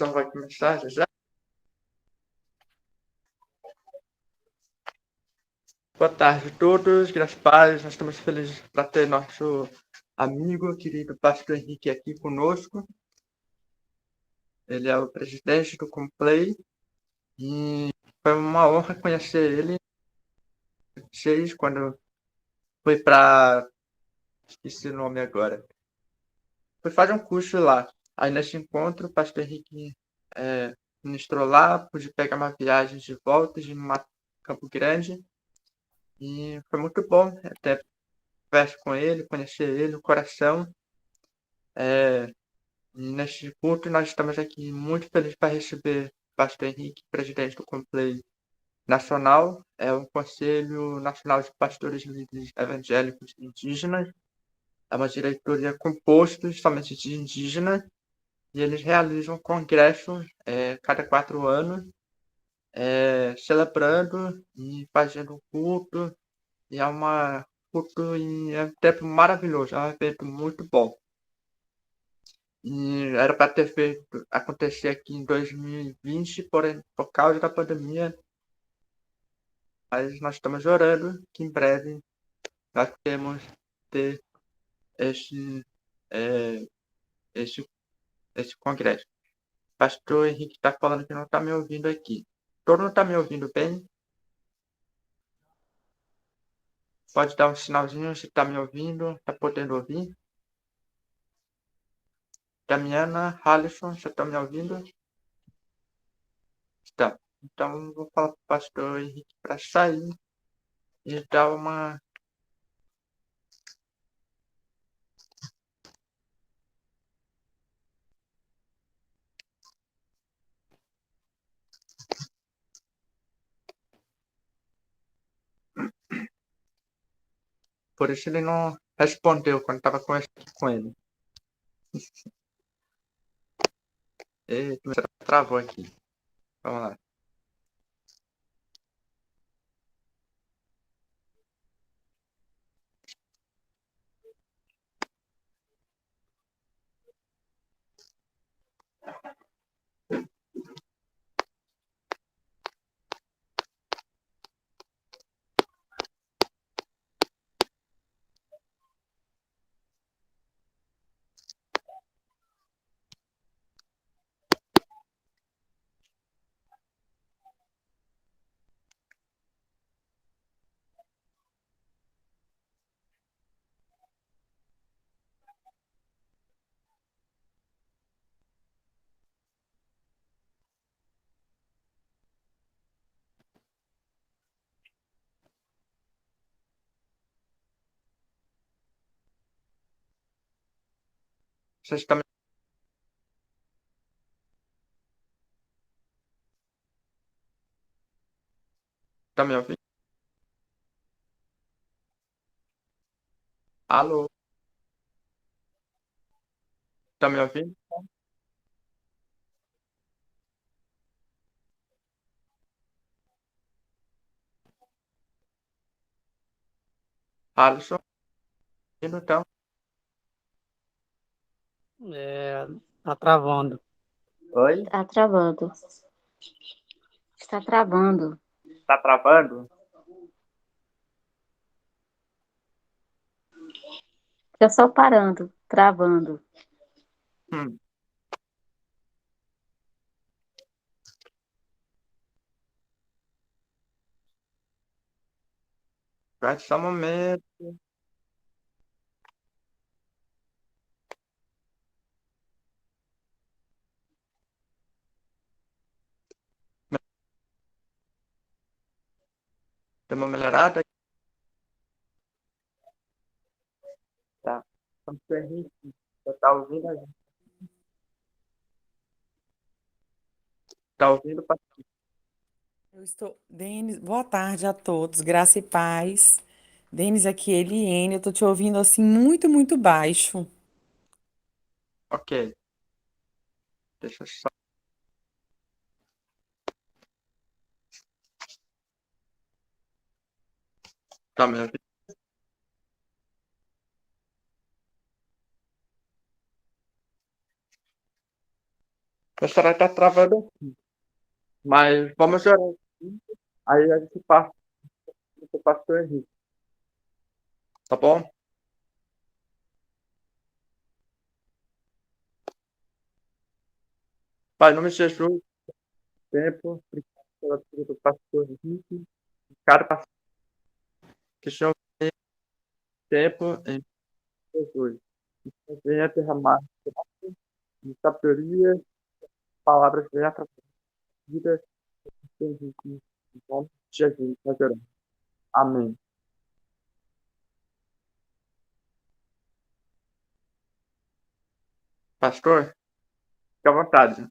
Então vai começar já? Boa tarde a todos, graças a Deus, nós estamos felizes para ter nosso amigo, querido Pastor Henrique aqui conosco. Ele é o presidente do Complay e foi uma honra conhecer ele quando foi para... esqueci o nome agora. Foi fazer um curso lá. Aí nesse encontro, o Pastor Henrique ministrou lá, pude pegar uma viagem de volta de Campo Grande e foi muito bom até conversa com ele, conhecer ele, o coração. Neste culto, nós estamos aqui muito felizes para receber o Pastor Henrique, presidente do Complay Nacional, é o Conselho Nacional de Pastores Líderes Evangélicos Indígenas, é uma diretoria composta somente de indígenas, e eles realizam um congresso cada 4 anos, celebrando e fazendo um culto, e culto e é um tempo maravilhoso, é um evento muito bom. E era para ter feito acontecer aqui em 2020, porém, por causa da pandemia, mas nós estamos orando que em breve nós podemos ter esse, é, esse, esse congresso. Pastor Henrique está falando que não está me ouvindo aqui. Todo mundo está me ouvindo bem? Pode dar um sinalzinho se está me ouvindo, está podendo ouvir? Damiana, Halisson, você está me ouvindo? Está. Então, vou falar para o pastor Henrique para sair e dar uma... Por isso ele não respondeu quando estava conversando com ele. Eita, travou aqui. Vamos lá. Vocês estão me ouvindo? Alô? Estão me ouvindo? Alisson? Então, Tá travando. oi? Tá travando. Está travando. Tá travando? Fica só parando, travando. Hum. Vai só um momento. Deu uma melhorada? Tá. Pastor Henrique, você tá ouvindo a gente? Tá ouvindo? Eu estou. Denis, boa tarde a todos, graça e paz. Denis, aqui, Eliene, eu tô te ouvindo assim muito, muito baixo. Ok. Deixa eu só... Tá me ouvindo? Meu celular tá travando, mas vamos orar aqui, aí a gente passa pro pastor Henrique, tá bom? Pai, em nome de Jesus, tempo, obrigado pela vida do pastor Henrique, cada pastor que o Senhor tem tempo em Jesus. Que o Senhor venha derramar de sabedoria, palavras venham para a vida do Henrique, em nome de Jesus, nós oramos. Amém. Pastor, fique à vontade.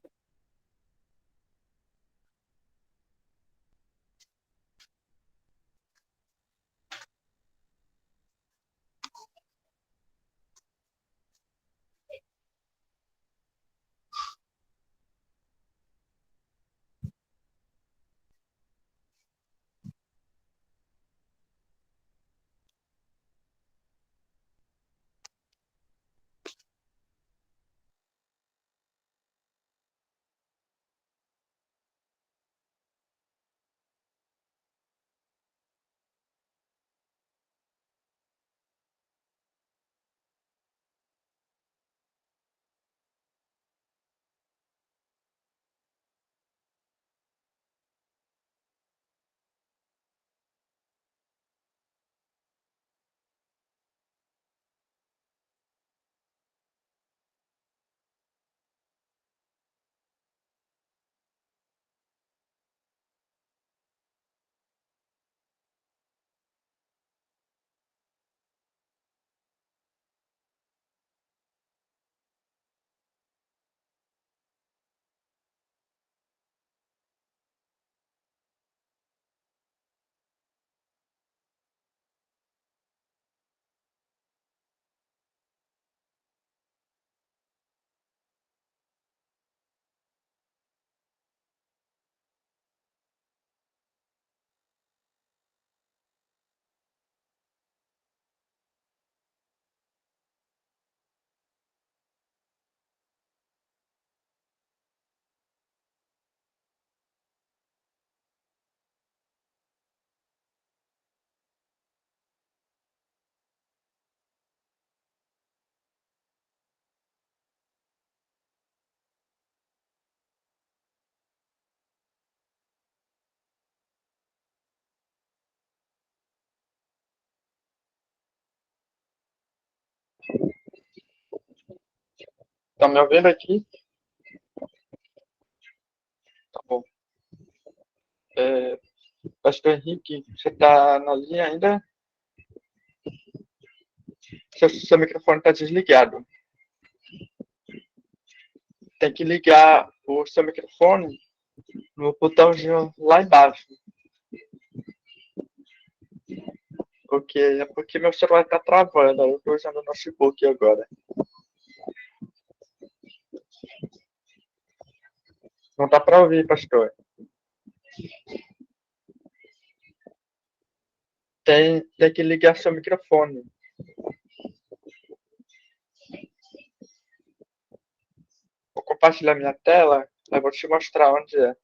Estão me ouvindo aqui? Tá bom. Pastor Henrique, você está na linha ainda? Seu microfone está desligado. Tem que ligar o seu microfone no botãozinho lá embaixo. Porque meu celular está travando. Eu estou usando o notebook agora. Não dá para ouvir, pastor. Tem que ligar seu microfone. Vou compartilhar minha tela. Aí vou te mostrar onde é.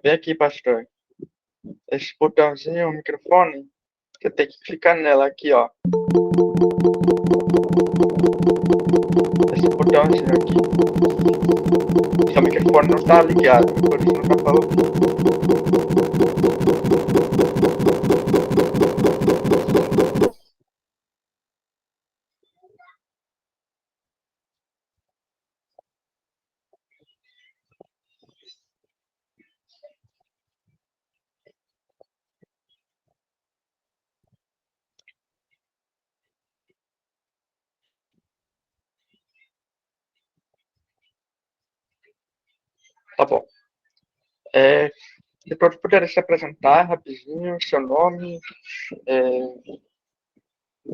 Vem aqui, pastor. Esse botãozinho, o microfone, você tem que clicar nela aqui, ó. Esse botãozinho aqui. Seu microfone não está ligado, por isso não dá para ouvir. Tá bom. Se todos puderem se apresentar rapidinho, seu nome,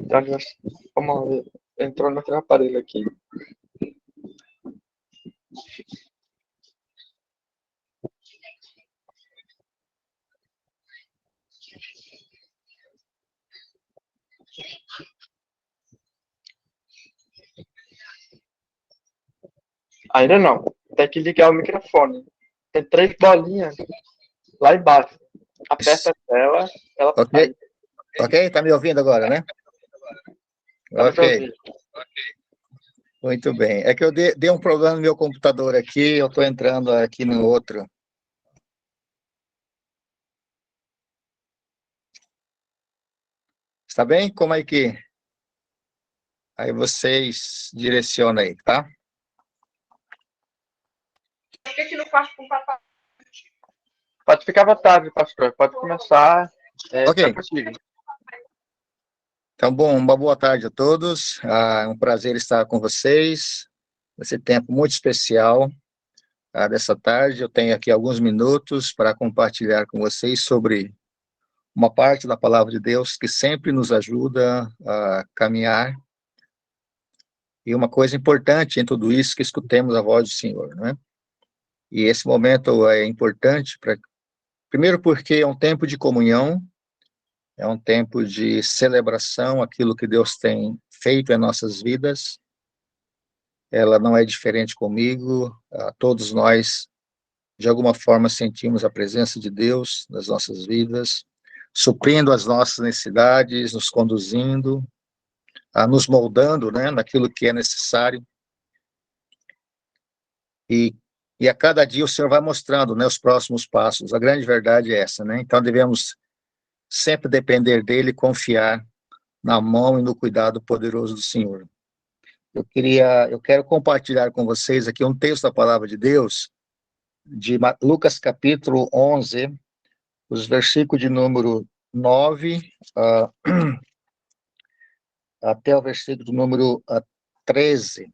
Já, vamos ver. Entrou naquele aparelho aqui. Ainda não. Tem que ligar o microfone. Tem 3 bolinhas lá embaixo. Aperta ela Ok, sai. ok? Tá me ouvindo agora, né? Dá pra Ok, ouvir. muito bem. É que eu dei um problema no meu computador aqui, eu estou entrando aqui no outro. Está bem? Como é que... Aí vocês direcionam aí, tá? Fica aqui no quarto com o papai. Pode ficar à vontade, pastor. Pode começar. Tá Ok. contigo. Então, bom, uma boa tarde a todos. É um prazer estar com vocês nesse tempo muito especial dessa tarde. Eu tenho aqui alguns minutos para compartilhar com vocês sobre uma parte da palavra de Deus que sempre nos ajuda a caminhar. E uma coisa importante em tudo isso, que escutemos a voz do Senhor, né? E esse momento é importante, primeiro porque é um tempo de comunhão, é um tempo de celebração, aquilo que Deus tem feito em nossas vidas. Ela não é diferente comigo, todos nós, de alguma forma, sentimos a presença de Deus nas nossas vidas, suprindo as nossas necessidades, nos conduzindo, nos moldando, né, naquilo que é necessário. E a cada dia o Senhor vai mostrando, né, os próximos passos. A grande verdade é essa, né? Então devemos sempre depender dele, confiar na mão e no cuidado poderoso do Senhor. Eu quero compartilhar com vocês aqui um texto da palavra de Deus, de Lucas capítulo 11, os versículos de número 9 até o versículo de número 13,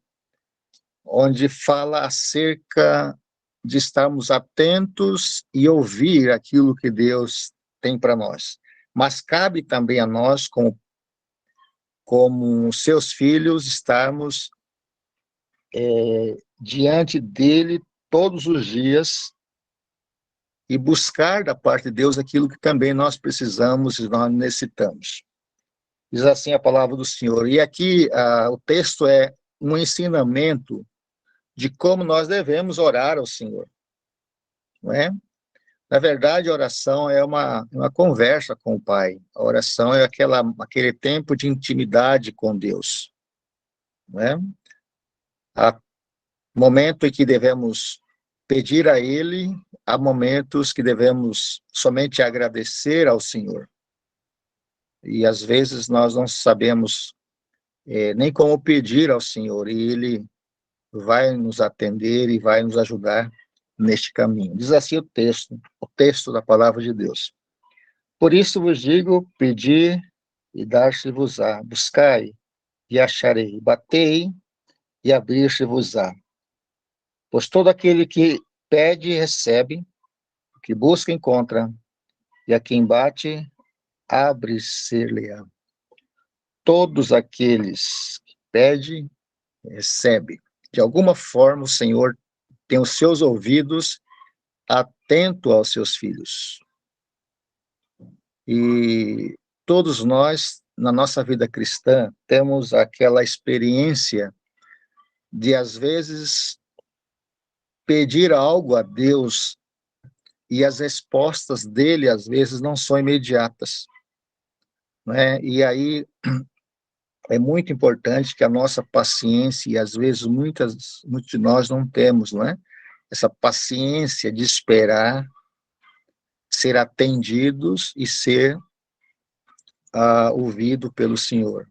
onde fala acerca de estarmos atentos e ouvir aquilo que Deus tem para nós. Mas cabe também a nós, como seus filhos, estarmos diante dele todos os dias e buscar da parte de Deus aquilo que também nós precisamos e nós necessitamos. Diz assim a palavra do Senhor. E aqui o texto é um ensinamento de como nós devemos orar ao Senhor, não é? Na verdade, a oração é uma conversa com o Pai. A oração é aquele tempo de intimidade com Deus, não é? Há momento em que devemos pedir a Ele, há momentos que devemos somente agradecer ao Senhor. E às vezes nós não sabemos nem como pedir ao Senhor, e Ele vai nos atender e vai nos ajudar neste caminho. Diz assim o texto da palavra de Deus. Por isso vos digo, pedi e dar-se-vos-á, buscai e acharei, batei e abrir-se-vos-á. Pois todo aquele que pede, recebe, o que busca, encontra, e a quem bate, abre-se-lhe-á. Todos aqueles que pedem, recebem. De alguma forma, o Senhor tem os seus ouvidos atento aos seus filhos. E todos nós, na nossa vida cristã, temos aquela experiência de, às vezes, pedir algo a Deus e as respostas dele, às vezes, não são imediatas, né? E aí é muito importante que a nossa paciência, e às vezes muitos de nós não temos, não é? Essa paciência de esperar, ser atendidos e ser ouvido pelo Senhor.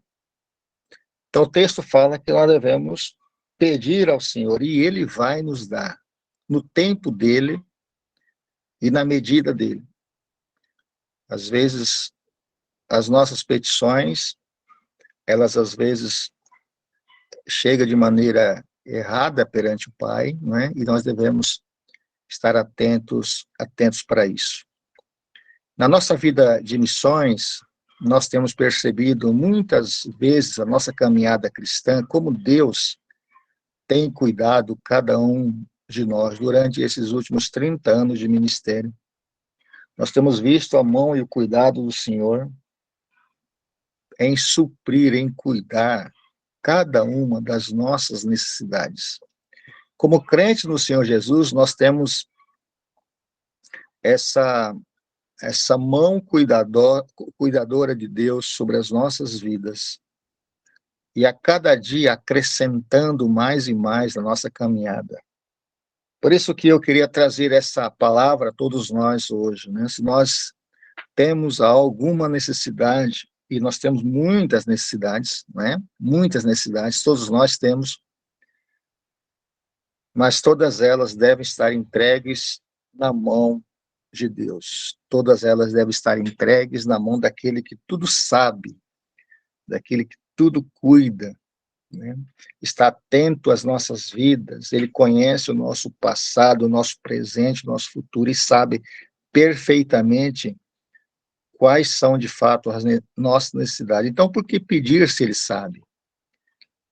Então, o texto fala que nós devemos pedir ao Senhor, e Ele vai nos dar, no tempo dEle e na medida dEle. Às vezes, as nossas petições, elas às vezes chegam de maneira errada perante o Pai, não é? E nós devemos estar atentos para isso. Na nossa vida de missões, nós temos percebido muitas vezes a nossa caminhada cristã, como Deus tem cuidado cada um de nós durante esses últimos 30 anos de ministério. Nós temos visto a mão e o cuidado do Senhor em suprir, em cuidar cada uma das nossas necessidades. Como crentes no Senhor Jesus, nós temos essa mão cuidadora de Deus sobre as nossas vidas, e a cada dia acrescentando mais e mais na nossa caminhada. Por isso que eu queria trazer essa palavra a todos nós hoje, né? Se nós temos alguma necessidade, e nós temos muitas necessidades, né? Muitas necessidades, todos nós temos, mas todas elas devem estar entregues na mão de Deus. Todas elas devem estar entregues na mão daquele que tudo sabe, daquele que tudo cuida, né? Está atento às nossas vidas, ele conhece o nosso passado, o nosso presente, o nosso futuro, e sabe perfeitamente quais são, de fato, as nossas necessidades. Então, por que pedir se ele sabe?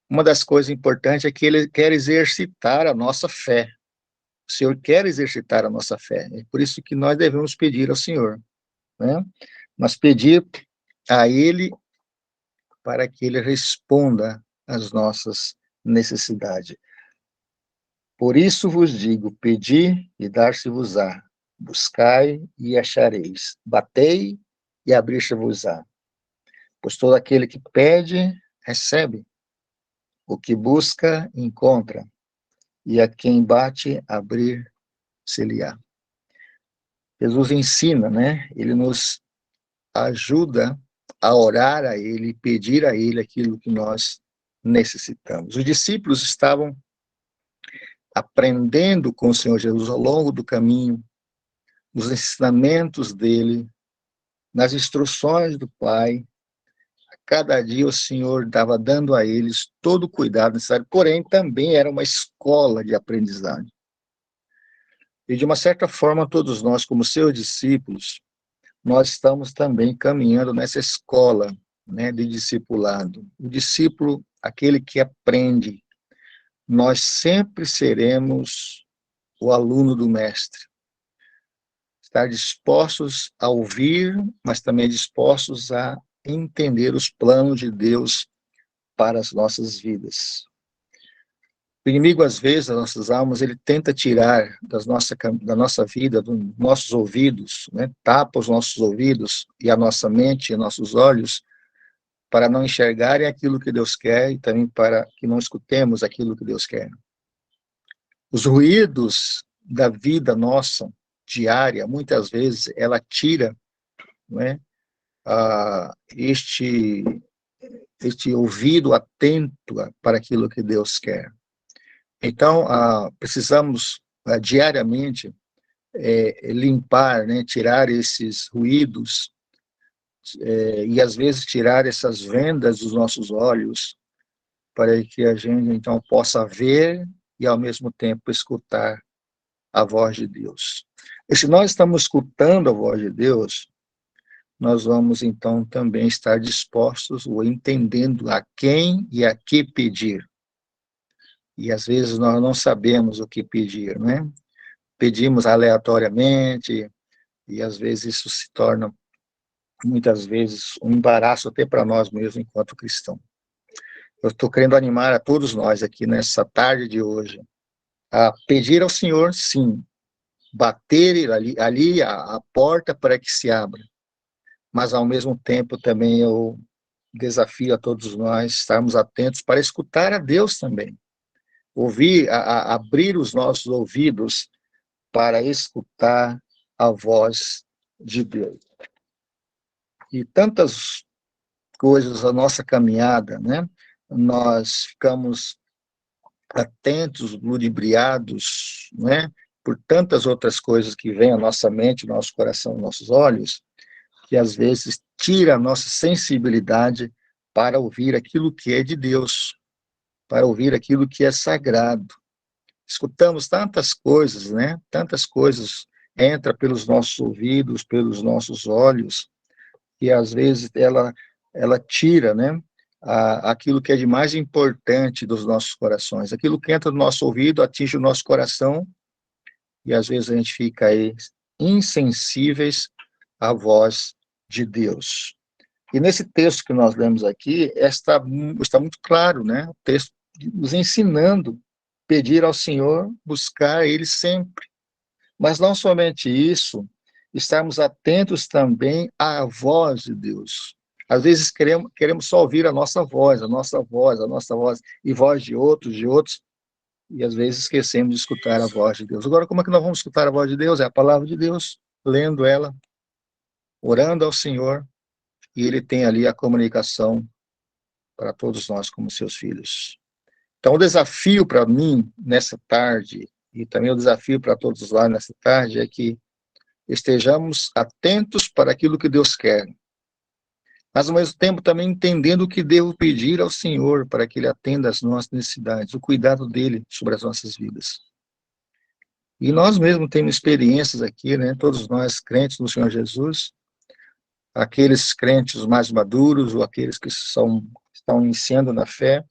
Uma das coisas importantes é que ele quer exercitar a nossa fé. O Senhor quer exercitar a nossa fé. É por isso que nós devemos pedir ao Senhor, né? Mas pedir a ele para que ele responda às nossas necessidades. Por isso vos digo, pedi e dar-se-vos-á, buscai e achareis, batei e abrir-se-vos-á. Pois todo aquele que pede, recebe, o que busca, encontra, e a quem bate, abrir-se-lhe-á. Jesus ensina, né? Ele nos ajuda a orar a ele, pedir a ele aquilo que nós necessitamos. Os discípulos estavam aprendendo com o Senhor Jesus ao longo do caminho, nos ensinamentos dele, nas instruções do Pai. A cada dia o Senhor estava dando a eles todo o cuidado necessário, porém também era uma escola de aprendizagem. E de uma certa forma, todos nós, como seus discípulos, nós estamos também caminhando nessa escola, né, de discipulado. O discípulo, aquele que aprende, nós sempre seremos o aluno do mestre. Estar dispostos a ouvir, mas também dispostos a entender os planos de Deus para as nossas vidas. O inimigo, às vezes, das nossas almas, ele tenta tirar da nossa vida, dos nossos ouvidos, né? Tapa os nossos ouvidos e a nossa mente e nossos olhos para não enxergarem aquilo que Deus quer e também para que não escutemos aquilo que Deus quer. Os ruídos da vida nossa, diária, muitas vezes, ela tira, né, este ouvido atento para aquilo que Deus quer. Então, precisamos diariamente limpar, né, tirar esses ruídos e, às vezes, tirar essas vendas dos nossos olhos para que a gente, então, possa ver e, ao mesmo tempo, escutar a voz de Deus. E se nós estamos escutando a voz de Deus, nós vamos, então, também estar dispostos ou entendendo a quem e a que pedir. E, às vezes, nós não sabemos o que pedir, né? Pedimos aleatoriamente, e, às vezes, isso se torna, muitas vezes, um embaraço até para nós mesmos, enquanto cristãos. Eu estou querendo animar a todos nós aqui, nessa tarde de hoje, a pedir ao Senhor, sim, bater ali a porta para que se abra, mas, ao mesmo tempo, também eu desafio a todos nós estarmos atentos para escutar a Deus também. Ouvir, abrir os nossos ouvidos para escutar a voz de Deus. E tantas coisas a nossa caminhada, né? Nós ficamos atentos, ludibriados, né? Por tantas outras coisas que vêm à nossa mente, nosso coração, nossos olhos, que às vezes tira a nossa sensibilidade para ouvir aquilo que é de Deus, para ouvir aquilo que é sagrado. Escutamos tantas coisas, né? Tantas coisas entra pelos nossos ouvidos, pelos nossos olhos, que às vezes ela tira, né, aquilo que é de mais importante dos nossos corações. Aquilo que entra no nosso ouvido atinge o nosso coração e às vezes a gente fica aí insensíveis à voz de Deus. E nesse texto que nós lemos aqui, está muito claro, né? O texto nos ensinando, pedir ao Senhor, buscar Ele sempre. Mas não somente isso, estarmos atentos também à voz de Deus. Às vezes queremos só ouvir a nossa voz, e voz de outros, e às vezes esquecemos de escutar a voz de Deus. Agora, como é que nós vamos escutar a voz de Deus? É a palavra de Deus, lendo ela, orando ao Senhor, e Ele tem ali a comunicação para todos nós como seus filhos. Então, o desafio para mim nessa tarde, e também o desafio para todos lá nessa tarde, é que estejamos atentos para aquilo que Deus quer, mas ao mesmo tempo também entendendo o que devo pedir ao Senhor para que Ele atenda às nossas necessidades, o cuidado dEle sobre as nossas vidas. E nós mesmos temos experiências aqui, né? Todos nós crentes no Senhor Jesus, aqueles crentes mais maduros ou aqueles que estão iniciando na fé,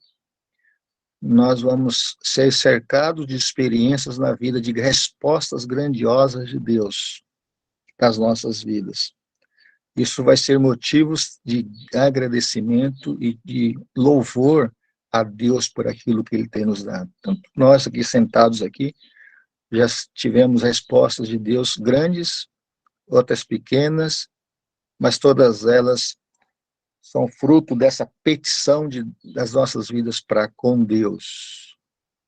nós vamos ser cercados de experiências na vida, de respostas grandiosas de Deus nas nossas vidas. Isso vai ser motivos de agradecimento e de louvor a Deus por aquilo que Ele tem nos dado. Então, nós aqui sentados aqui, já tivemos respostas de Deus grandes, outras pequenas, mas todas elas são fruto dessa petição das nossas vidas para com Deus.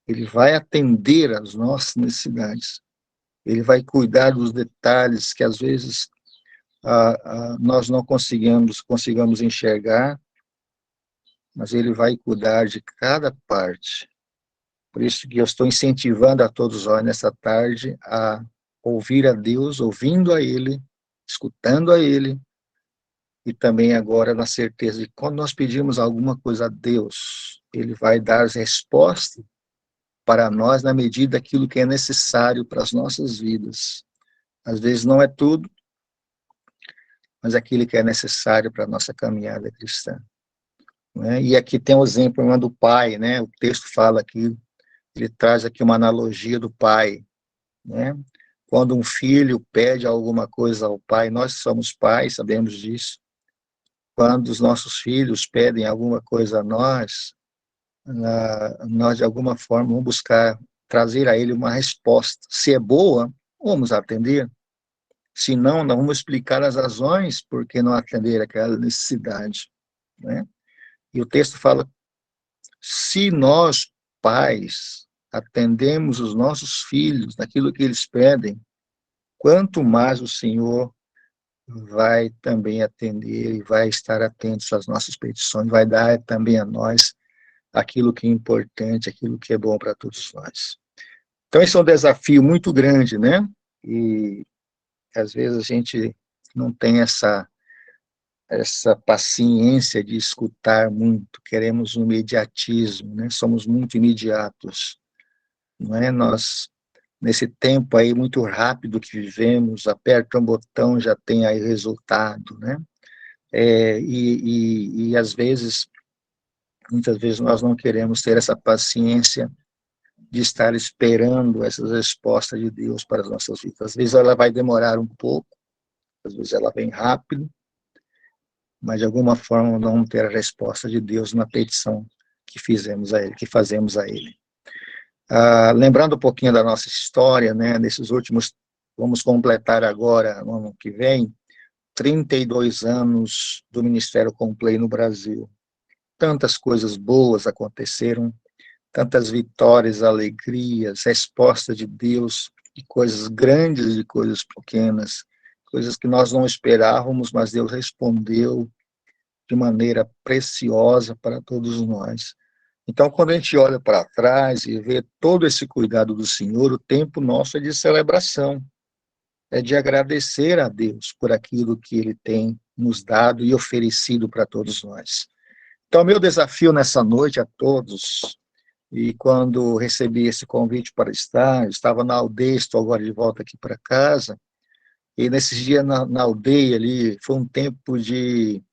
Ele vai atender às nossas necessidades. Ele vai cuidar dos detalhes que às vezes nós não consigamos enxergar, mas Ele vai cuidar de cada parte. Por isso que eu estou incentivando a todos nós nessa tarde a ouvir a Deus, ouvindo a Ele, escutando a Ele, e também agora na certeza de que quando nós pedimos alguma coisa a Deus, Ele vai dar as respostas para nós na medida daquilo que é necessário para as nossas vidas. Às vezes não é tudo, mas aquilo que é necessário para a nossa caminhada cristã. Né? E aqui tem o exemplo do pai, né? O texto fala aqui, ele traz aqui uma analogia do pai, né? Quando um filho pede alguma coisa ao pai, nós somos pais, sabemos disso. Quando os nossos filhos pedem alguma coisa a nós, nós de alguma forma vamos buscar trazer a ele uma resposta. Se é boa, vamos atender. Se não, nós vamos explicar as razões por que não atender aquela necessidade, né? E o texto fala, se nós, pais, atendemos os nossos filhos naquilo que eles pedem, quanto mais o Senhor vai também atender e vai estar atento às nossas petições, vai dar também a nós aquilo que é importante, aquilo que é bom para todos nós. Então, esse é um desafio muito grande, né? E às vezes a gente não tem essa paciência de escutar muito, queremos um imediatismo, né? Somos muito imediatos, não é? Nós, nesse tempo aí muito rápido que vivemos, aperta um botão, já tem aí resultado, né? E às vezes, muitas vezes nós não queremos ter essa paciência de estar esperando essas respostas de Deus para as nossas vidas. Às vezes ela vai demorar um pouco, às vezes ela vem rápido, mas de alguma forma nós vamos ter a resposta de Deus na petição que fazemos a Ele. Lembrando um pouquinho da nossa história, né, nesses últimos, vamos completar agora, no ano que vem, 32 anos do Ministério Complay no Brasil. Tantas coisas boas aconteceram, tantas vitórias, alegrias, respostas de Deus, de coisas grandes e coisas pequenas, coisas que nós não esperávamos, mas Deus respondeu de maneira preciosa para todos nós. Então, quando a gente olha para trás e vê todo esse cuidado do Senhor, o tempo nosso é de celebração, é de agradecer a Deus por aquilo que Ele tem nos dado e oferecido para todos nós. Então, meu desafio nessa noite a todos, e quando recebi esse convite para estar, eu estava na aldeia, estou agora de volta aqui para casa, E nesses dias na aldeia ali, foi um tempo de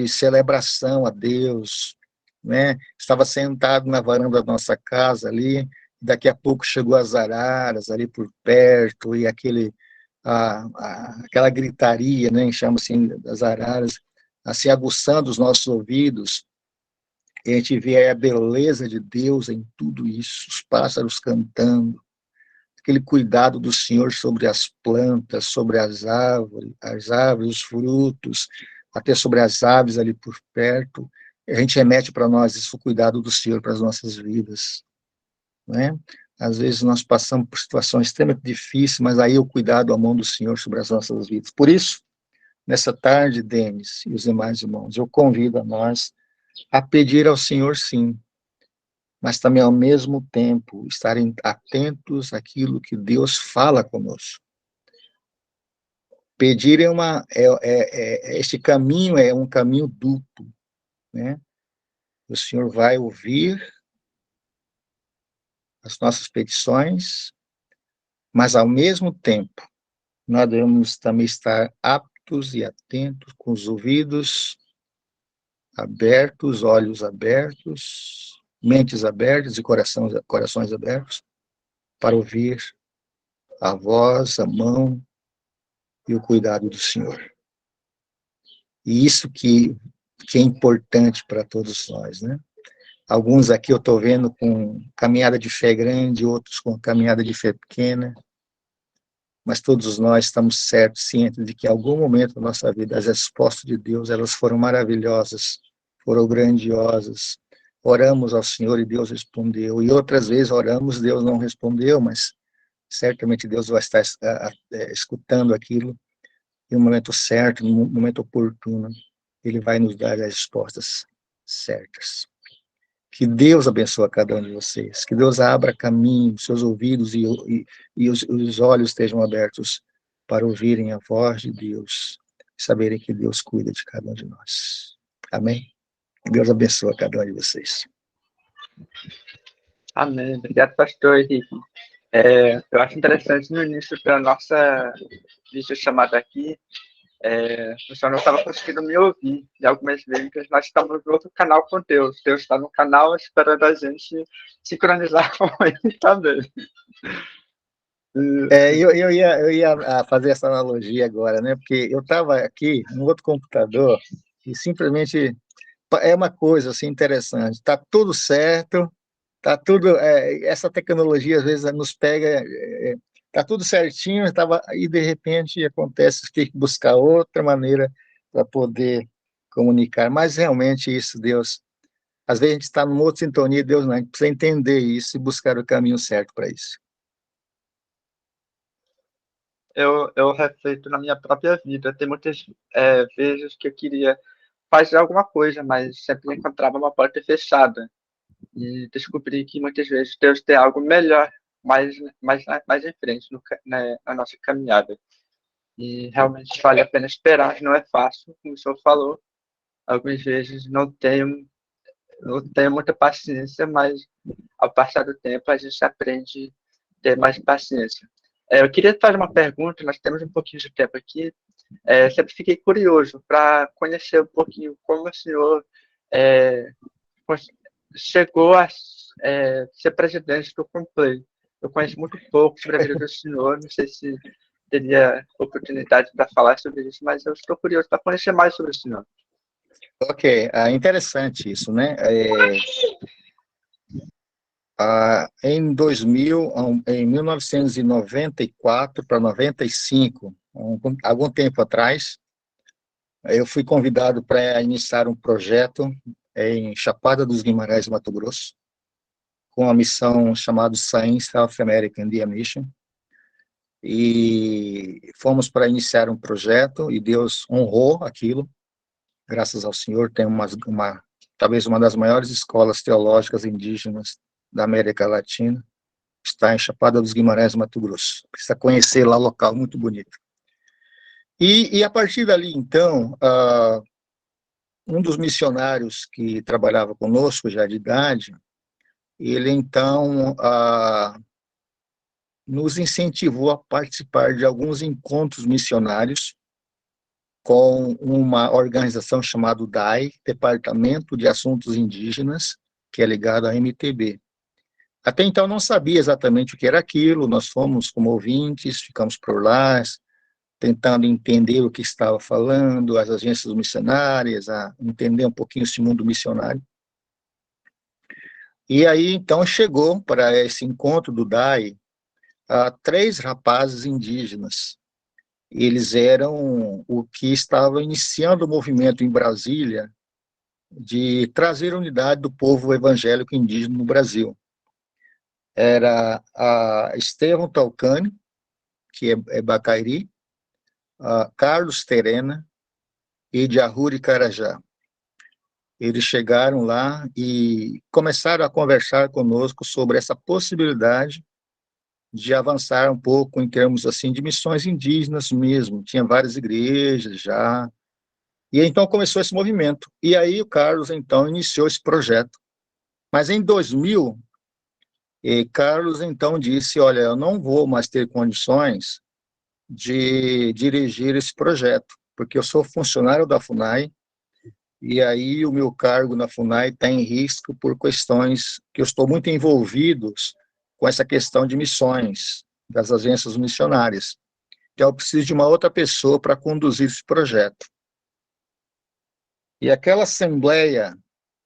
celebração a Deus, né? Estava sentado na varanda da nossa casa ali, daqui a pouco chegou as araras ali por perto, e aquela gritaria, né, chama assim, das araras, assim, aguçando os nossos ouvidos, e a gente vê aí a beleza de Deus em tudo isso, os pássaros cantando, aquele cuidado do Senhor sobre as plantas, sobre as árvores, os frutos, até sobre as aves ali por perto. A gente remete para nós isso, o cuidado do Senhor para as nossas vidas, né? Às vezes nós passamos por situações extremamente difíceis, mas aí o cuidado, a mão do Senhor sobre as nossas vidas. Por isso, nessa tarde, Denis e os demais irmãos, eu convido a nós a pedir ao Senhor, sim, mas também, ao mesmo tempo, estarem atentos àquilo que Deus fala conosco. Pedir este caminho é um caminho duplo, né? O Senhor vai ouvir as nossas petições, mas, ao mesmo tempo, nós devemos também estar aptos e atentos, com os ouvidos abertos, olhos abertos, mentes abertas e corações abertos, para ouvir a voz, a mão e o cuidado do Senhor. E isso que é importante para todos nós, né? Alguns aqui eu estou vendo com caminhada de fé grande, outros com caminhada de fé pequena, mas todos nós estamos certos, cientes de que em algum momento da nossa vida as respostas de Deus, elas foram maravilhosas, foram grandiosas. Oramos ao Senhor e Deus respondeu, e outras vezes oramos, Deus não respondeu, mas certamente Deus vai estar escutando aquilo e no momento certo, no momento oportuno, Ele vai nos dar as respostas certas. Que Deus abençoe a cada um de vocês, que Deus abra caminho, seus ouvidos e os olhos estejam abertos para ouvirem a voz de Deus, saberem que Deus cuida de cada um de nós. Amém? Que Deus abençoe a cada um de vocês. Amém. Obrigado, pastor Henrique. Eu acho interessante no início da nossa vídeo chamada aqui, o senhor não estava conseguindo me ouvir. E algumas vezes nós estamos no outro canal com Deus. Deus está no canal esperando a gente sincronizar com ele também. Eu ia fazer essa analogia agora, né? Porque eu estava aqui no outro computador e simplesmente é uma coisa assim interessante. Está tudo certo, tá tudo. Essa tecnologia às vezes nos pega. Tá tudo certinho, e de repente acontece que tem que buscar outra maneira para poder comunicar. Mas realmente isso, Deus. Às vezes a gente está numa outra sintonia, Deus não. A gente precisa entender isso e buscar o caminho certo para isso. Eu reflito na minha própria vida. Tem muitas vezes que eu queria fazer alguma coisa, mas sempre encontrava uma porta fechada. E descobri que muitas vezes Deus tem algo melhor mais em frente na nossa caminhada. E realmente vale a pena esperar, não é fácil, como o senhor falou. Algumas vezes não tenho muita paciência, mas ao passar do tempo a gente aprende a ter mais paciência. Eu queria fazer uma pergunta, nós temos um pouquinho de tempo aqui. Sempre fiquei curioso para conhecer um pouquinho como o senhor chegou a ser presidente do Complay. Eu conheço muito pouco sobre a vida do senhor, não sei se teria oportunidade para falar sobre isso, mas eu estou curioso para conhecer mais sobre o senhor. Ok, interessante isso, né? Em 1994 para 95, algum tempo atrás, eu fui convidado para iniciar um projeto em Chapada dos Guimarães, Mato Grosso, com a missão chamada Science South American India Mission, e fomos para iniciar um projeto, e Deus honrou aquilo, graças ao Senhor. Tem talvez uma das maiores escolas teológicas indígenas da América Latina, está em Chapada dos Guimarães, Mato Grosso. Precisa conhecer lá o local, muito bonito. E a partir dali, então, um dos missionários que trabalhava conosco, já de idade, ele, então, nos incentivou a participar de alguns encontros missionários com uma organização chamada DAI, Departamento de Assuntos Indígenas, que é ligado à MTB. Até então não sabia exatamente o que era aquilo, nós fomos como ouvintes, ficamos por lá, tentando entender o que estava falando, as agências missionárias, a entender um pouquinho esse mundo missionário. E aí, então, chegou para esse encontro do DAI 3 rapazes indígenas. Eles eram o que estava iniciando o movimento em Brasília de trazer a unidade do povo evangélico indígena no Brasil. Era a Estevão Talcani, que é Bacairi, a Carlos Terena e Diarruri Carajá. Eles chegaram lá e começaram a conversar conosco sobre essa possibilidade de avançar um pouco em termos assim de missões indígenas mesmo. Tinha várias igrejas já. E então começou esse movimento. E aí o Carlos então iniciou esse projeto. Mas em 2000, Carlos então disse: olha, eu não vou mais ter condições de dirigir esse projeto, porque eu sou funcionário da FUNAI, e aí o meu cargo na FUNAI está em risco por questões que eu estou muito envolvido com essa questão de missões das agências missionárias. Então eu preciso de uma outra pessoa para conduzir esse projeto. E aquela assembleia,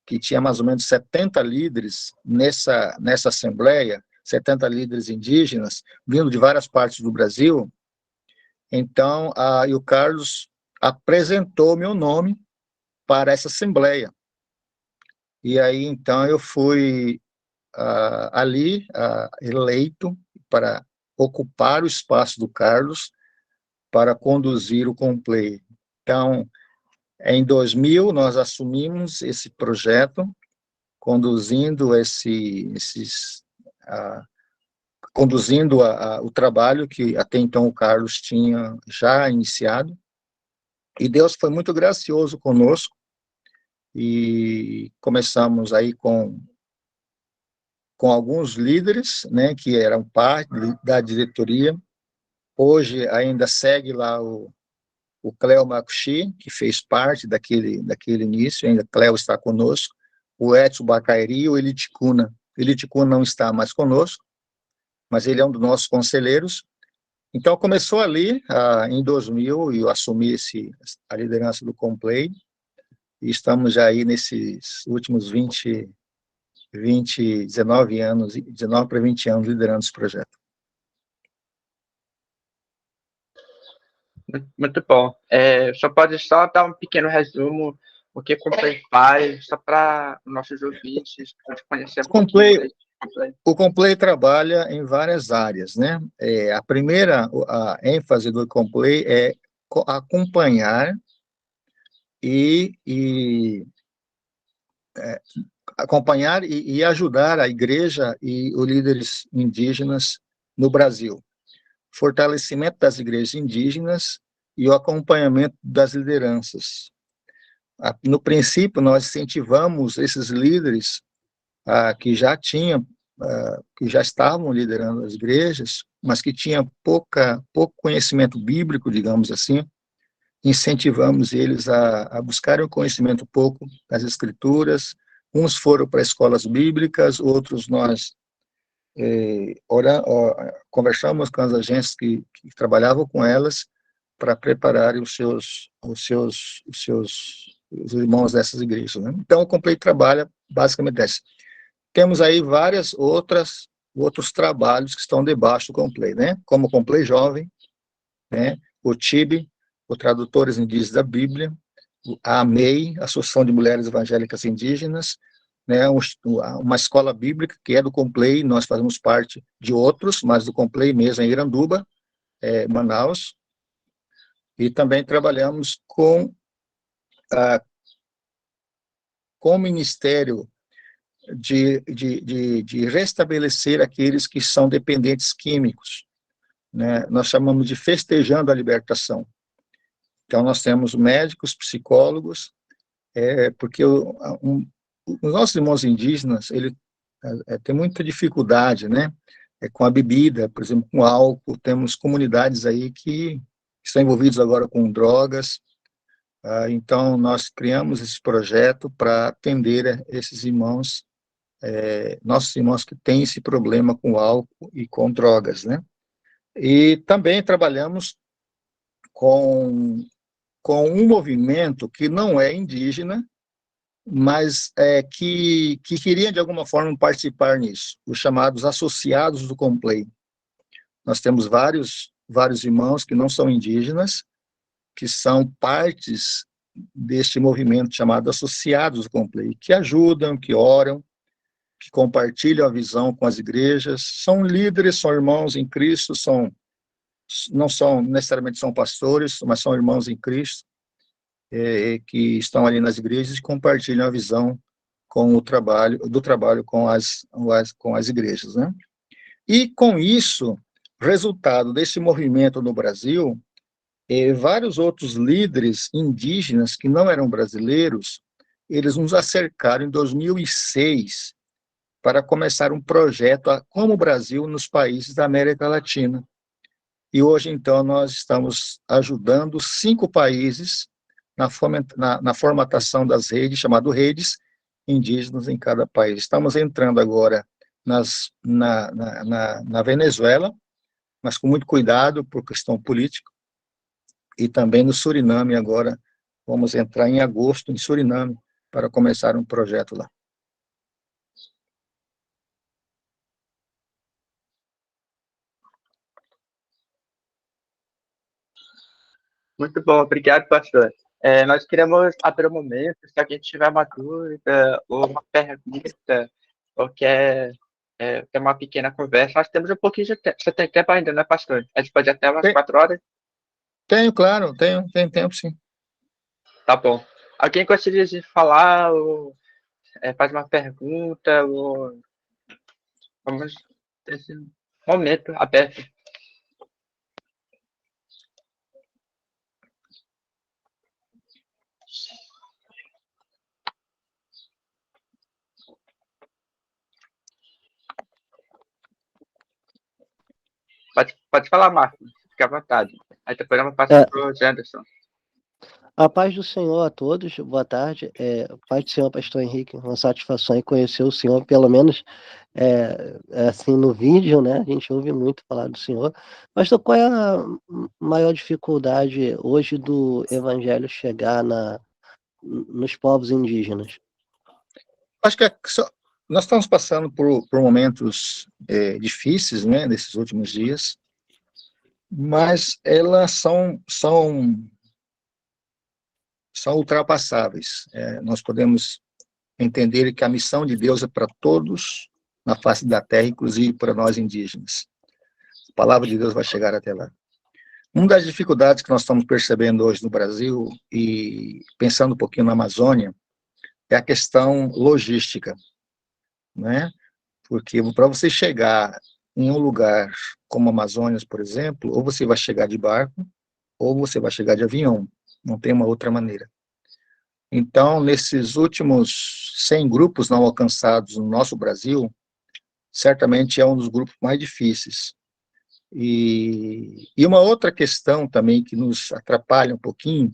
que tinha mais ou menos 70 líderes nessa assembleia, 70 líderes indígenas, vindo de várias partes do Brasil, então e o Carlos apresentou meu nome para essa assembleia. E aí, então, eu fui ali eleito para ocupar o espaço do Carlos para conduzir o Complay. Então, em 2000, nós assumimos esse projeto, conduzindo conduzindo o trabalho que até então o Carlos tinha já iniciado. E Deus foi muito gracioso conosco, e começamos aí com alguns líderes, né, que eram parte da diretoria. Hoje ainda segue lá o Cleo Makushi, que fez parte daquele início, ainda Cleo está conosco, o Edson Bacairi e o Eliticuna. O Eliticuna não está mais conosco, mas ele é um dos nossos conselheiros. Então, começou ali, em 2000, e eu assumi a liderança do Complay, e estamos já aí nesses últimos 19 anos, 19 para 20 anos liderando esse projeto. Muito bom. Só pode só dar um pequeno resumo o que o Complay faz, só para nossos ouvintes conhecer um pouquinho mais. O Complay trabalha em várias áreas, né? A primeira ênfase do Complay é acompanhar e ajudar a igreja e os líderes indígenas no Brasil. Fortalecimento das igrejas indígenas e o acompanhamento das lideranças. No princípio, nós incentivamos esses líderes que já estavam liderando as igrejas, mas que tinham pouco conhecimento bíblico, digamos assim. Incentivamos eles a buscarem o conhecimento pouco das escrituras. Uns foram para escolas bíblicas, outros nós conversamos com as agências que trabalhavam com elas para prepararem os irmãos dessas igrejas, né? Então, o Complay trabalha basicamente dessa. Temos aí outros trabalhos que estão debaixo do Complay, né? Como o Complay Jovem, né? O TIB, o Tradutores Indígenas da Bíblia, a AMEI, Associação de Mulheres Evangélicas Indígenas, né? Uma escola bíblica que é do Complay, nós fazemos parte de outros, mas do Complay mesmo em Iranduba, Manaus, e também trabalhamos com o Ministério de restabelecer aqueles que são dependentes químicos, né? Nós chamamos de Festejando a Libertação. Então, nós temos médicos, psicólogos, porque os nossos irmãos indígenas, ele tem muita dificuldade, né? com a bebida, por exemplo, com álcool. Temos comunidades aí que estão envolvidas agora com drogas. Então, nós criamos esse projeto para atender esses irmãos, nossos irmãos que têm esse problema com álcool e com drogas, né? E também trabalhamos com um movimento que não é indígena, mas que queriam, de alguma forma, participar nisso, os chamados associados do Complay. Nós temos vários irmãos que não são indígenas, que são partes deste movimento chamado Associados do Complay, que ajudam, que oram, que compartilham a visão com as igrejas, são líderes, são irmãos em Cristo, não são necessariamente são pastores, mas são irmãos em Cristo, que estão ali nas igrejas e compartilham a visão com o trabalho com as igrejas, né? E com isso, resultado desse movimento no Brasil, vários outros líderes indígenas que não eram brasileiros, eles nos acercaram em 2006 para começar um projeto como o Brasil nos países da América Latina. E hoje, então, nós estamos ajudando 5 países na formatação das redes, chamado redes indígenas em cada país. Estamos entrando agora na Venezuela, mas com muito cuidado por questão política, e também no Suriname agora. Vamos entrar em agosto em Suriname para começar um projeto lá. Muito bom, obrigado, pastor. Nós queremos abrir um momento, se alguém tiver uma dúvida ou uma pergunta, ou quer ter uma pequena conversa. Nós temos um pouquinho de tempo. Você tem tempo ainda, né, pastor? A gente pode ir até umas 4 horas? Tenho, claro, tenho tempo, sim. Tá bom. Alguém gostaria de falar, ou fazer uma pergunta, ou vamos ter esse momento aberto. Pode falar, Marcos. Fique à vontade. Aí depois eu vou passar para o Janderson. A paz do Senhor a todos, boa tarde. Paz do Senhor, pastor Henrique, uma satisfação em conhecer o Senhor, pelo menos assim no vídeo, né? A gente ouve muito falar do Senhor. Pastor, qual é a maior dificuldade hoje do evangelho chegar nos povos indígenas? Acho que nós estamos passando por momentos difíceis, né, nesses últimos dias, mas elas são ultrapassáveis. Nós podemos entender que a missão de Deus é para todos na face da terra, inclusive para nós indígenas. A palavra de Deus vai chegar até lá. Uma das dificuldades que nós estamos percebendo hoje no Brasil, e pensando um pouquinho na Amazônia, é a questão logística, né? Porque para você chegar em um lugar como a Amazônia, por exemplo, ou você vai chegar de barco, ou você vai chegar de avião. Não tem uma outra maneira. Então, nesses últimos 100 grupos não alcançados no nosso Brasil, certamente é um dos grupos mais difíceis. E uma outra questão também que nos atrapalha um pouquinho,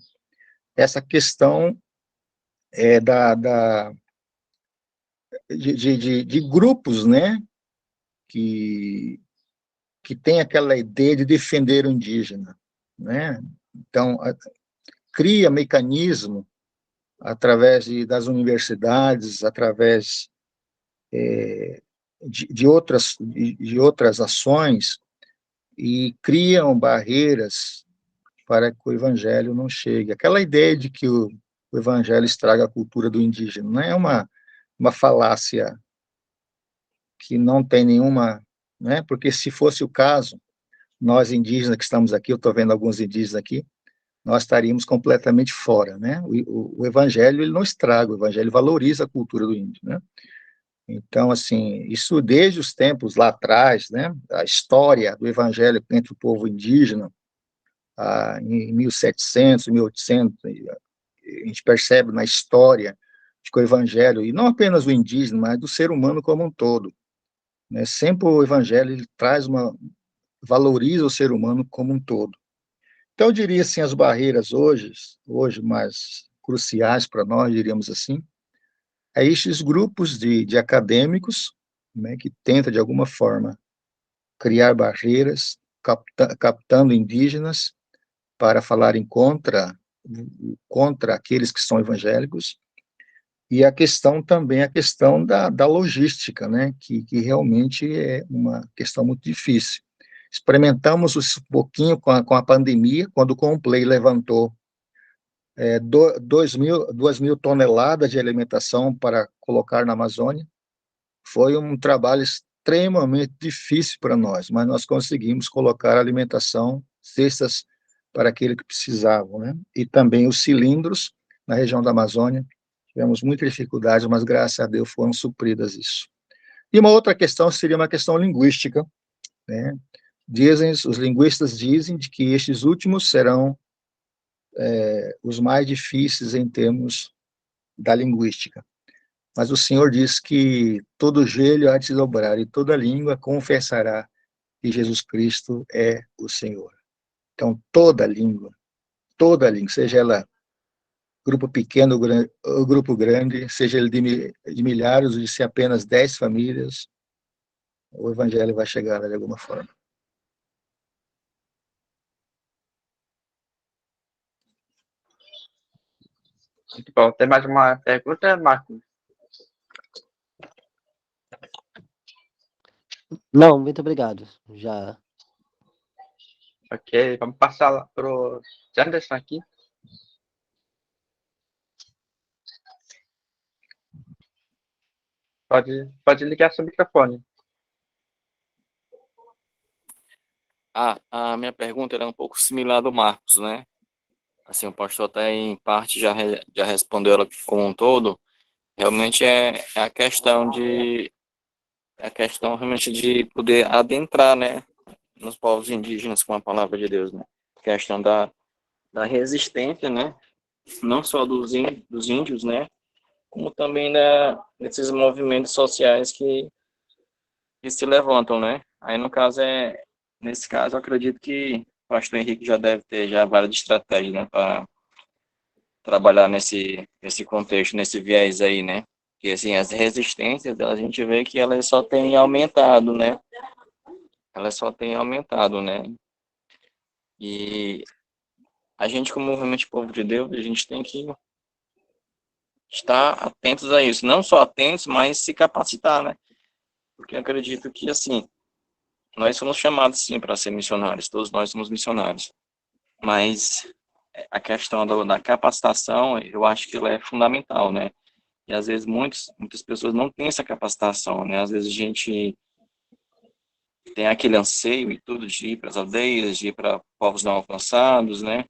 essa questão de grupos, né, que tem aquela ideia de defender o indígena, né? Então, cria mecanismo através das universidades, através de outras ações, e criam barreiras para que o evangelho não chegue. Aquela ideia de que o evangelho estraga a cultura do indígena, não é uma falácia que não tem nenhuma, né? Porque se fosse o caso, nós indígenas que estamos aqui, eu estou vendo alguns indígenas aqui, nós estaríamos completamente fora, né? O evangelho, ele não estraga, o evangelho valoriza a cultura do índio, né? Então, assim, isso desde os tempos lá atrás, né? A história do evangelho entre o povo indígena, em 1700, 1800, a gente percebe na história de que o evangelho, e não apenas o indígena, mas do ser humano como um todo, né? Sempre o evangelho ele traz valoriza o ser humano como um todo. Então, eu diria assim, as barreiras hoje mais cruciais para nós, diríamos assim, é esses grupos de acadêmicos, né, que tentam, de alguma forma, criar barreiras, captando indígenas para falarem contra aqueles que são evangélicos, e a questão também, a questão da logística, né, que realmente é uma questão muito difícil. Experimentamos isso um pouquinho com a pandemia, quando o Complay levantou 2.000 toneladas de alimentação para colocar na Amazônia. Foi um trabalho extremamente difícil para nós, mas nós conseguimos colocar alimentação, cestas para aquele que precisavam, né? E também os cilindros na região da Amazônia. Tivemos muita dificuldade, mas graças a Deus foram supridas isso. E uma outra questão seria uma questão linguística, né? Os linguistas dizem de que estes últimos serão os mais difíceis em termos da linguística. Mas o Senhor diz que todo joelho há de se dobrar e toda língua confessará que Jesus Cristo é o Senhor. Então, toda língua, seja ela grupo pequeno ou grupo grande, seja ele de milhares ou de ser apenas 10 famílias, o evangelho vai chegar de alguma forma. Muito bom. Tem mais uma pergunta, Marcos? Não, muito obrigado. Já. Ok, vamos passar para o Janderson aqui. Pode ligar seu microfone. A minha pergunta era um pouco similar à do Marcos, né? Assim, o pastor até em parte já respondeu ela como um todo. Realmente é a questão realmente de poder adentrar, né, nos povos indígenas com a palavra de Deus, né? A questão da resistência, né? Não só dos índios, né? Como também desses movimentos sociais que se levantam, né? Aí, no caso, nesse caso, eu acredito que o pastor Henrique já deve ter já várias estratégias, né, para trabalhar nesse contexto, nesse viés aí, né? Que, assim, as resistências, a gente vê que elas só têm aumentado, né? Elas só têm aumentado, né? E a gente, como realmente povo de Deus, a gente tem que estar atentos a isso. Não só atentos, mas se capacitar, né? Porque eu acredito que, assim, nós somos chamados, sim, para ser missionários. Todos nós somos missionários. Mas a questão da capacitação, eu acho que ela é fundamental, né? E às vezes muitas pessoas não têm essa capacitação, né? Às vezes a gente tem aquele anseio e tudo de ir para as aldeias, de ir para povos não alcançados, né?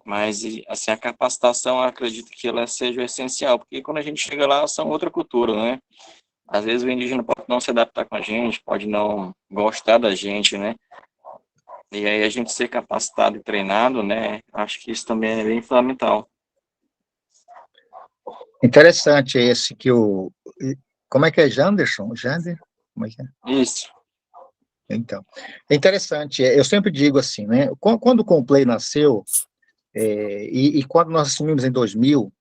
Mas, assim, a capacitação, eu acredito que ela seja essencial, porque quando a gente chega lá, são outra cultura, né? Às vezes o indígena pode não se adaptar com a gente, pode não gostar da gente, né? E aí a gente ser capacitado e treinado, né? Acho que isso também é bem fundamental. Interessante esse que o... Como é que é, Janderson? Jander? Como é que é? Isso. Então, é interessante. Eu sempre digo assim, né? Quando o Complay nasceu, e quando nós assumimos em 2000,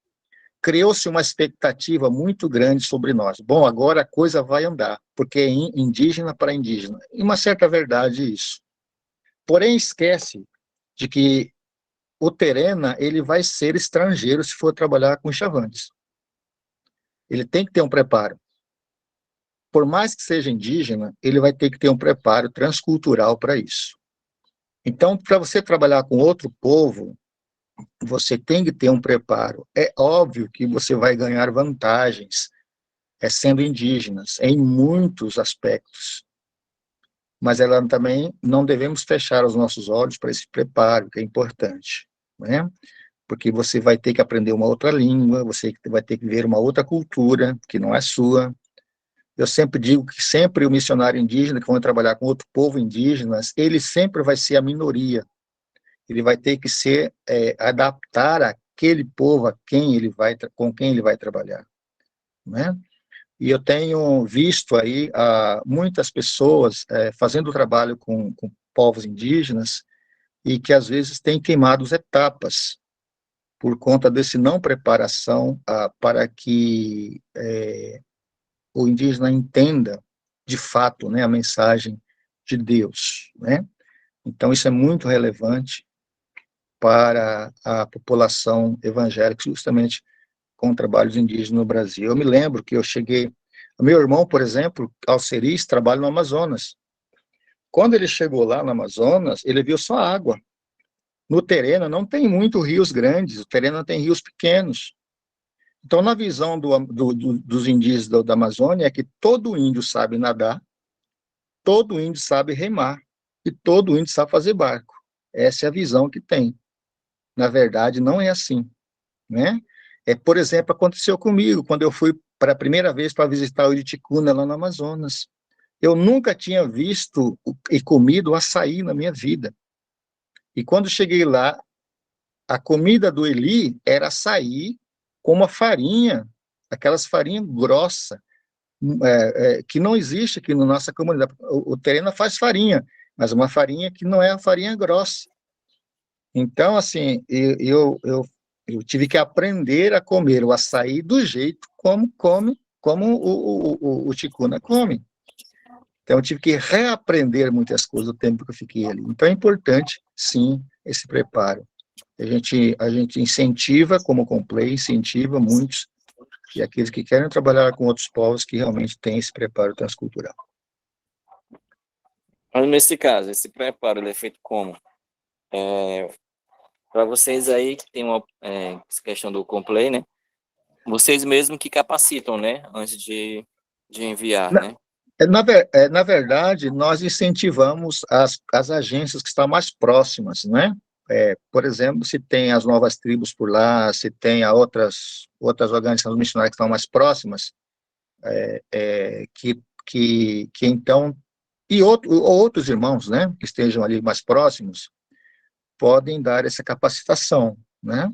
criou-se uma expectativa muito grande sobre nós. Bom, agora a coisa vai andar, porque é indígena para indígena. E uma certa verdade isso. Porém, esquece de que o Terena, ele vai ser estrangeiro se for trabalhar com chavantes. Ele tem que ter um preparo. Por mais que seja indígena, ele vai ter que ter um preparo transcultural para isso. Então, para você trabalhar com outro povo, você tem que ter um preparo. É óbvio que você vai ganhar vantagens sendo indígenas, em muitos aspectos. Mas ela também não devemos fechar os nossos olhos para esse preparo, que é importante, né? Porque você vai ter que aprender uma outra língua, você vai ter que ver uma outra cultura, que não é sua. Eu sempre digo que sempre o missionário indígena, que vai trabalhar com outro povo indígena, ele sempre vai ser a minoria. Ele vai ter que adaptar aquele povo com quem ele vai trabalhar, né? E eu tenho visto aí muitas pessoas fazendo trabalho com povos indígenas e que às vezes têm queimado as etapas por conta desse não preparação para que o indígena entenda de fato, né, a mensagem de Deus, né? Então isso é muito relevante para a população evangélica, justamente com trabalhos indígenas no Brasil. Eu me lembro que eu cheguei, o meu irmão, por exemplo, Alceris, trabalha no Amazonas. Quando ele chegou lá no Amazonas, ele viu só água. No Terena não tem muito rios grandes, o Terena tem rios pequenos. Então, na visão dos indígenas da Amazônia, é que todo índio sabe nadar, todo índio sabe remar, e todo índio sabe fazer barco. Essa é a visão que tem. Na verdade, não é assim, né? Por exemplo, aconteceu comigo, quando eu fui para a primeira vez para visitar o Iriticuna, lá no Amazonas. Eu nunca tinha visto e comido açaí na minha vida. E quando cheguei lá, a comida do Eli era açaí com uma farinha, aquelas farinhas grossas, que não existe aqui na nossa comunidade. O Terena faz farinha, mas uma farinha que não é a farinha grossa. Então, assim, eu tive que aprender a comer o açaí do jeito como o ticuna come. Então, eu tive que reaprender muitas coisas o tempo que eu fiquei ali. Então, é importante, sim, esse preparo. A gente incentiva, como Complay, incentiva muitos, e aqueles que querem trabalhar com outros povos que realmente têm esse preparo transcultural. Mas nesse caso, esse preparo ele é feito como? Para vocês aí que tem essa questão do Complay, né? Vocês mesmos que capacitam, né? Antes de enviar, né? Na verdade, nós incentivamos as agências que estão mais próximas, né? Por exemplo, se tem as novas tribos por lá, se tem outras organizações missionárias que estão mais próximas, que então, e outros irmãos, né, que estejam ali mais próximos, podem dar essa capacitação, né?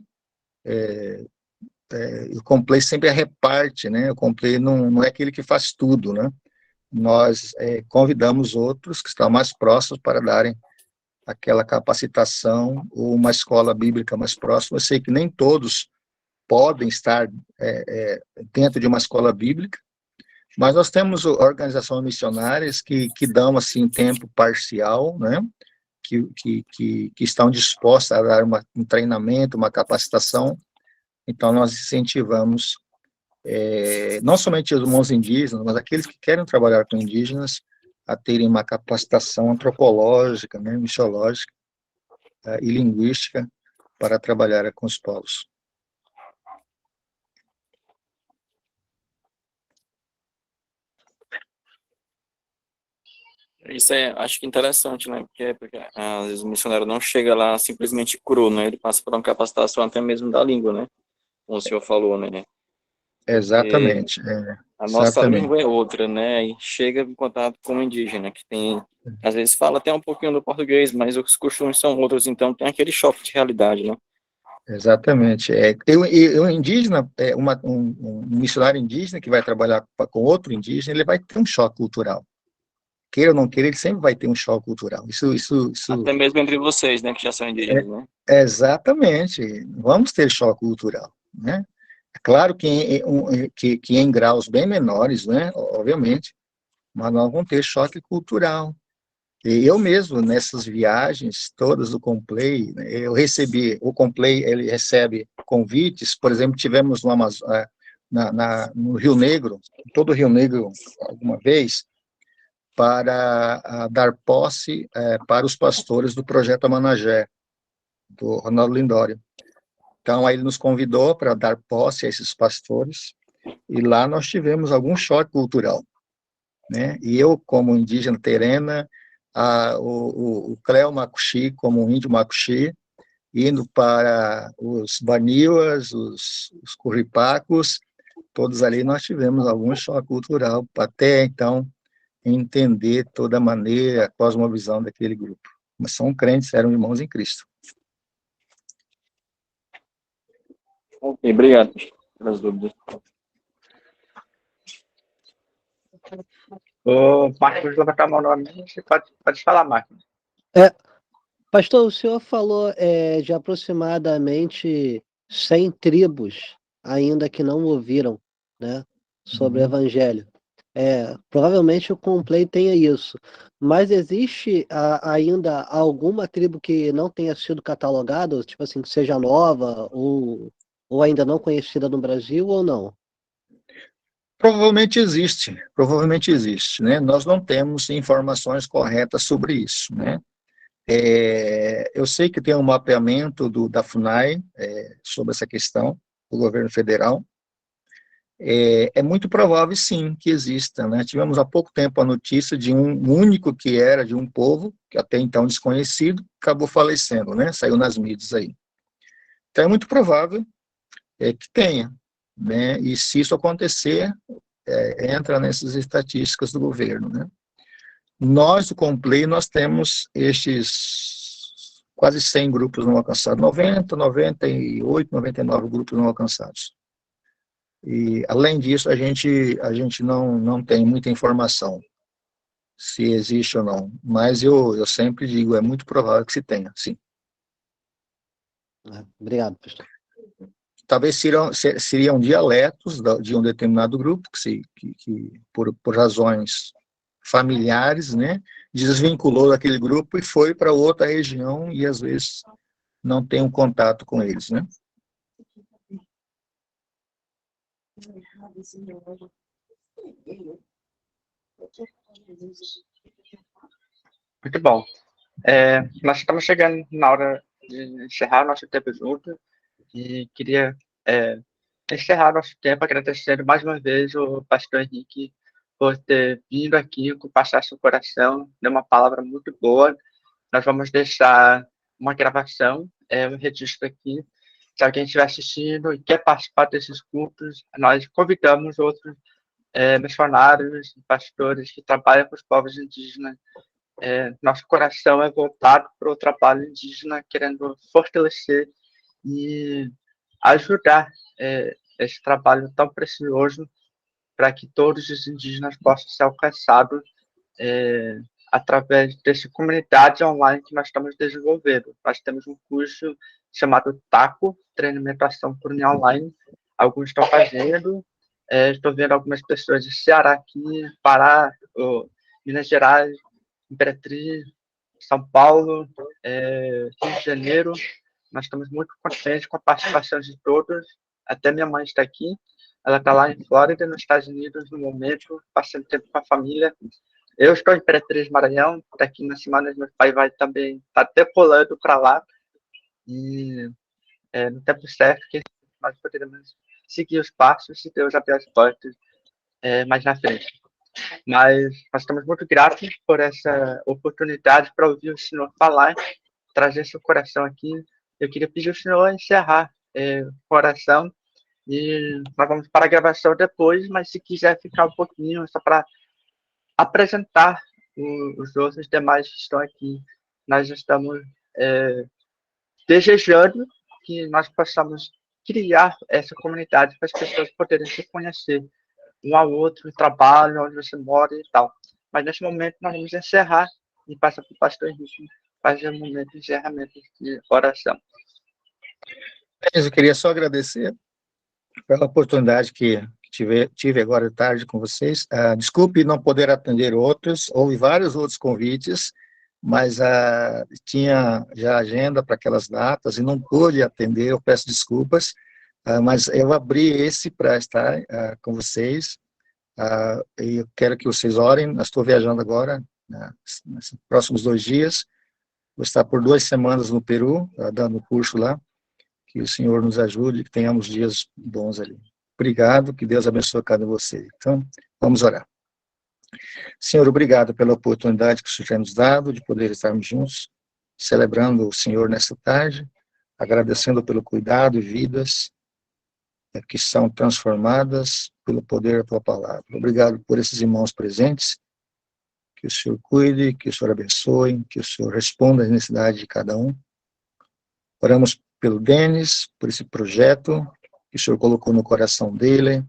O Complay sempre reparte, né? O Complay não é aquele que faz tudo, né? Nós convidamos outros que estão mais próximos para darem aquela capacitação ou uma escola bíblica mais próxima. Eu sei que nem todos podem estar dentro de uma escola bíblica, mas nós temos organizações missionárias que dão assim tempo parcial, né? Que estão dispostas a dar um treinamento, uma capacitação. Então nós incentivamos não somente os irmãos indígenas, mas aqueles que querem trabalhar com indígenas a terem uma capacitação antropológica, né, missiológica e linguística para trabalhar com os povos. Isso acho que interessante, né? Porque às vezes o missionário não chega lá simplesmente cru, né? Ele passa por uma capacitação até mesmo da língua, né? Como o senhor falou, né? Exatamente. A nossa Exatamente. língua é outra, né? E chega em contato com o indígena, que tem, às vezes fala até um pouquinho do português, mas os costumes são outros, então tem aquele choque de realidade, né? Exatamente. O indígena, um missionário indígena que vai trabalhar com outro indígena, ele vai ter um choque cultural. Queira ou não queira, ele sempre vai ter um choque cultural. Isso Até mesmo entre vocês, né? Que já são indígenas, né? exatamente. Vamos ter choque cultural, né? É claro que em graus bem menores, né? Obviamente, mas nós vamos ter choque cultural. E eu mesmo, nessas viagens todas do Complay, né, o Complay, ele recebe convites, por exemplo, tivemos no Rio Negro, todo o Rio Negro, alguma vez, para dar posse para os pastores do Projeto Amanagé, do Ronaldo Lindório. Então, aí ele nos convidou para dar posse a esses pastores, e lá nós tivemos algum choque cultural, né? E eu, como indígena terena, o Cleo Macuxi, como um índio Macuxi, indo para os Baniwas, os Curripacos, todos ali nós tivemos algum choque cultural, até então entender toda a maneira, a cosmovisão daquele grupo. Mas são crentes, eram irmãos em Cristo. Ok, obrigado pelas dúvidas. O Marcos levantou a mão novamente, você pode falar, Marcos. Pastor, o senhor falou de aproximadamente 100 tribos ainda que não ouviram, né, sobre o Evangelho. Provavelmente o Complay tenha isso, mas existe ainda alguma tribo que não tenha sido catalogada, tipo assim, que seja nova ou ainda não conhecida no Brasil ou não? Provavelmente existe, né? Nós não temos informações corretas sobre isso, né? Eu sei que tem um mapeamento da FUNAI sobre essa questão, do governo federal. É muito provável, sim, que exista, né? Tivemos há pouco tempo a notícia de um único que era de um povo, que até então desconhecido, acabou falecendo, né? Saiu nas mídias aí. Então é muito provável que tenha, né? E se isso acontecer, entra nessas estatísticas do governo, né? Nós, do Complay, nós temos estes quase 100 grupos não alcançados, 98, 99 grupos não alcançados. E, além disso, a gente não tem muita informação se existe ou não, mas eu sempre digo, é muito provável que se tenha, sim. Obrigado, pastor. Talvez seriam dialetos de um determinado grupo, que por razões familiares, né, desvinculou daquele grupo e foi para outra região e, às vezes, não tem um contato com eles, né? Muito bom. Nós estamos chegando na hora de encerrar nosso tempo junto e queria encerrar nosso tempo agradecendo mais uma vez o pastor Henrique por ter vindo aqui, passar seu coração, deu uma palavra muito boa. Nós vamos deixar uma gravação, um registro aqui. Se alguém estiver assistindo e quer participar desses cultos, nós convidamos outros missionários, pastores que trabalham com os povos indígenas. Nosso coração é voltado para o trabalho indígena, querendo fortalecer e ajudar esse trabalho tão precioso para que todos os indígenas possam ser alcançados através dessa comunidade online que nós estamos desenvolvendo. Nós temos um curso chamado TACO, Treinamento Ação por Linha Online. Alguns estão fazendo. Estou vendo algumas pessoas de Ceará aqui, Pará, Minas Gerais, Imperatriz, São Paulo, Rio de Janeiro. Nós estamos muito contentes com a participação de todos. Até minha mãe está aqui. Ela está lá em Flórida, nos Estados Unidos, no momento, passando tempo com a família. Eu estou em Imperatriz, Maranhão. Daqui na semana, meu pai vai também estar decolando para lá. E no tempo certo, que nós poderemos seguir os passos se Deus abrir as portas mais na frente. Mas nós estamos muito gratos por essa oportunidade para ouvir o Senhor falar, trazer seu coração aqui. Eu queria pedir ao Senhor encerrar o coração e nós vamos para a gravação depois, mas se quiser ficar um pouquinho, só para apresentar os outros demais que estão aqui. Nós estamos desejando que nós possamos criar essa comunidade para as pessoas poderem se conhecer um ao outro, o trabalho, onde você mora e tal. Mas nesse momento nós vamos encerrar e passar para o pastor Henrique fazer um momento de encerramento de oração. Eu queria só agradecer pela oportunidade que tive agora de tarde com vocês. Desculpe não poder atender outros, houve vários outros convites, mas tinha já agenda para aquelas datas e não pude atender, eu peço desculpas, mas eu abri esse para estar com vocês, e eu quero que vocês orem. Eu estou viajando agora, nesses próximos 2 dias, vou estar por 2 semanas no Peru, dando curso lá. Que o Senhor nos ajude, que tenhamos dias bons ali. Obrigado, que Deus abençoe cada um de vocês. Então, vamos orar. Senhor, obrigado pela oportunidade que o Senhor tem nos dado de poder estarmos juntos, celebrando o Senhor nessa tarde, agradecendo pelo cuidado e vidas que são transformadas pelo poder da Tua Palavra. Obrigado por esses irmãos presentes, que o Senhor cuide, que o Senhor abençoe, que o Senhor responda às necessidades de cada um. Oramos pelo Denis, por esse projeto que o Senhor colocou no coração dele,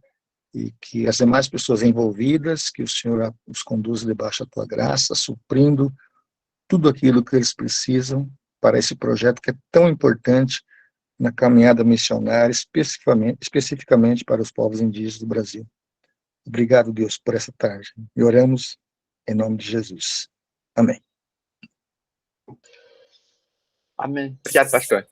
e que as demais pessoas envolvidas, que o Senhor os conduza debaixo da tua graça, suprindo tudo aquilo que eles precisam para esse projeto que é tão importante na caminhada missionária, especificamente para os povos indígenas do Brasil. Obrigado, Deus, por essa tarde. E oramos em nome de Jesus. Amém. Amém. Obrigado, pastor.